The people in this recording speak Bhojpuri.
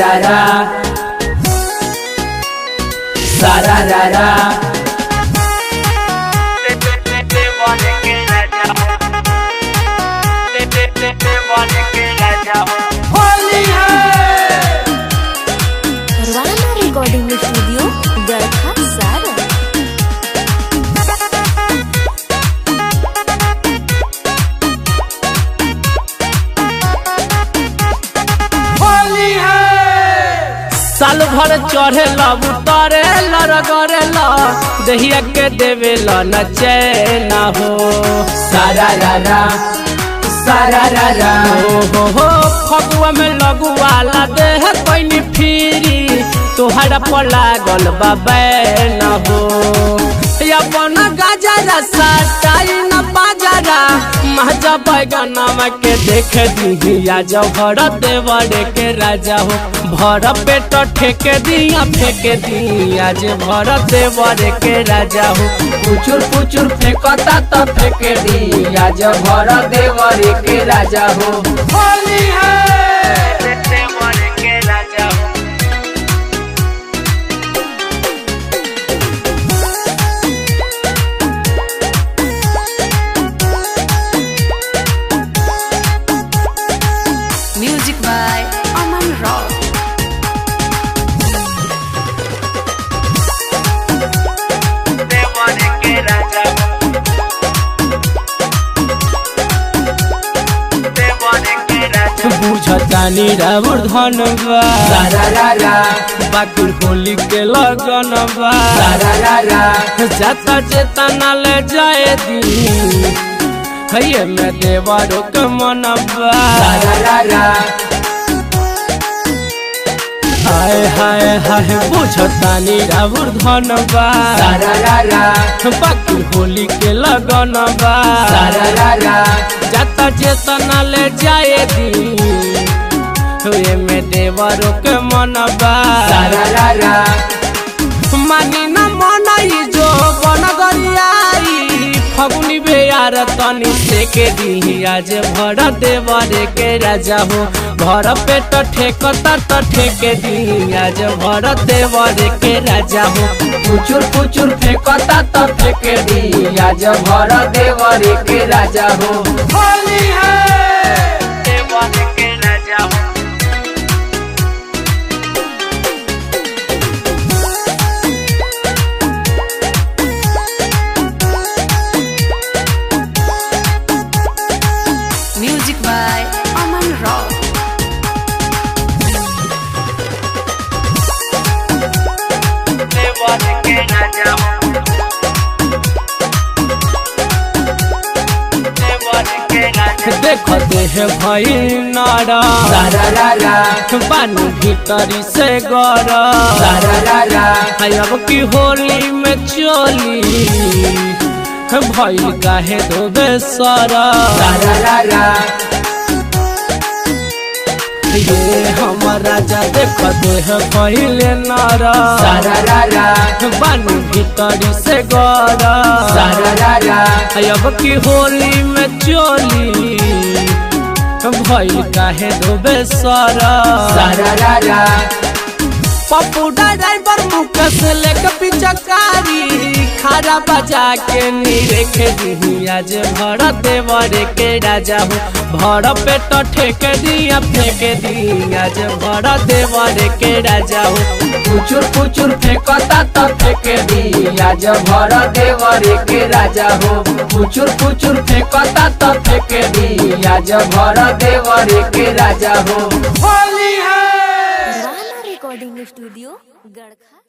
रा सारा रा होली है रिकॉर्डिंग स्टूडियो गढ़ा सारा। होली है साल भर चढ़े उतरे लरगरे दहिया के देवे न चैना हो सारा रा हो फगुआ में लगुआला देह कोई फिरी तोहरा पर लागल बाबे न हो अपन गाजरा साटाई न बाजरा महजा बैगनवा के देख दिया जब भर देवरे के राजा हो भर पेट ठेके दिया फेंके दिया जे भर देवरे के राजा हो पुचुर पुचुर फेंकता तो फेंके दिया जे भर देवरे के राजा हो होली है देवरे के राजा हो म्यूजिक बाय अमन रॉक। बुझतानी राउर धन बा बाकुर होली के लगन बा जाता चेता न ले जाए दी है मैं देवरों के मन बा हाय हाय हाय बुझतानी राउर धन बा बाकुर होली के लगन बा जाता चेता न ले जाए दी में देवरों के मन बा मानी न मन जो बन गरियाई फगुनी बेयार तनी से के दी आज भर देवरे के राजा हो भर पेट ठेकता तो ठेके दी आज भर देवरे के राजा हो पुचुर पुचुर फेंकता तो फेंके दी आज भर देवरे के राजा हो होली है देवरे के राजा हो म्यूजिक बाय अमन रॉक। देखो देह भाई नारा पानी भीतरी से गरा अब की होली में चोली भाई काहे दो बेसरा ये हमारा राजा देख देह पहले नारा बानी भीतरी से गरा अब की होली में चोली भाई काहे दो बेसरा पप्पू ड्राइवर मुकेश लेके पिचकारी खारा बजा के निरेख दी आज भर देवरे के राजा हो भर पेट ठेके दिया फेंके दी आज भर देवरे के राजा हो पुचुर पुचुर फेंकता तो फेंके दी आज भर देवरे के राजा हो पुचुर पुचुर फेंकता तो फेंके दी आज भर देवरे के राजा हो होली है रिकॉर्डिंग स्टूडियो गढ़ा।